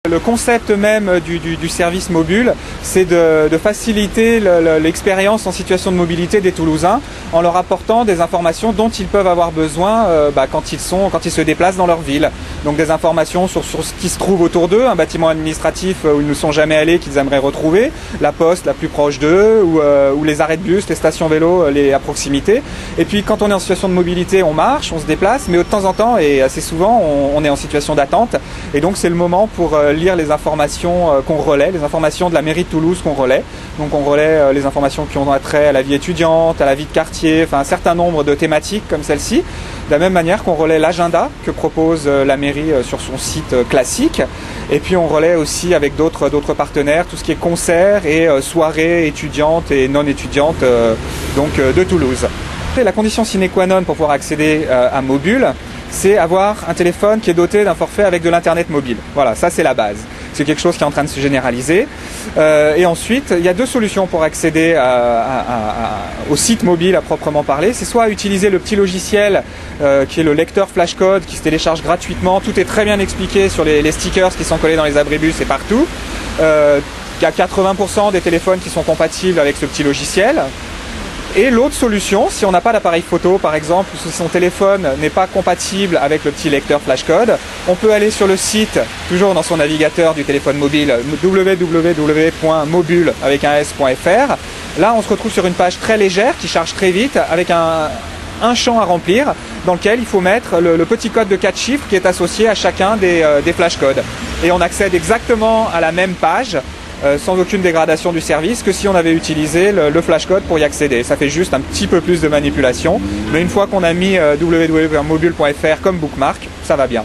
Le concept même du service mobile, c'est de faciliter l'expérience en situation de mobilité des Toulousains en leur apportant des informations dont ils peuvent avoir besoin quand ils se déplacent dans leur ville. Donc des informations sur ce qui se trouve autour d'eux, un bâtiment administratif où ils ne sont jamais allés qu'ils aimeraient retrouver, la poste la plus proche d'eux ou les arrêts de bus, les stations vélo à proximité. Et puis quand on est en situation de mobilité, on marche, on se déplace, mais de temps en temps et assez souvent on est en situation d'attente. Et donc c'est le moment pour lire les informations qu'on relaie, les informations de la mairie de Toulouse qu'on relaie. Donc on relaie les informations qui ont trait à la vie étudiante, à la vie de quartier, enfin un certain nombre de thématiques comme celle-ci. De la même manière qu'on relaie l'agenda que propose la mairie sur son site classique. Et puis on relaie aussi avec d'autres partenaires tout ce qui est concerts et soirées étudiantes et non étudiantes de Toulouse. Et la condition sine qua non pour pouvoir accéder à Mobule, c'est avoir un téléphone qui est doté d'un forfait avec de l'internet mobile. Voilà, ça c'est la base. C'est quelque chose qui est en train de se généraliser. Et ensuite, il y a deux solutions pour accéder au site mobile à proprement parler. C'est soit utiliser le petit logiciel qui est le lecteur flashcode qui se télécharge gratuitement. Tout est très bien expliqué sur les stickers qui sont collés dans les abribus et partout. Il y a 80% des téléphones qui sont compatibles avec ce petit logiciel. Et l'autre solution, si on n'a pas d'appareil photo par exemple, ou si son téléphone n'est pas compatible avec le petit lecteur flashcode, on peut aller sur le site, toujours dans son navigateur du téléphone mobile, www.mobule.fr. Là, on se retrouve sur une page très légère qui charge très vite avec un champ à remplir dans lequel il faut mettre le petit code de 4 chiffres qui est associé à chacun des flashcodes. Et on accède exactement à la même page sans aucune dégradation du service que si on avait utilisé le flashcode pour y accéder. Ça fait juste un petit peu plus de manipulation, mais une fois qu'on a mis www.mobule.fr comme bookmark, ça va bien.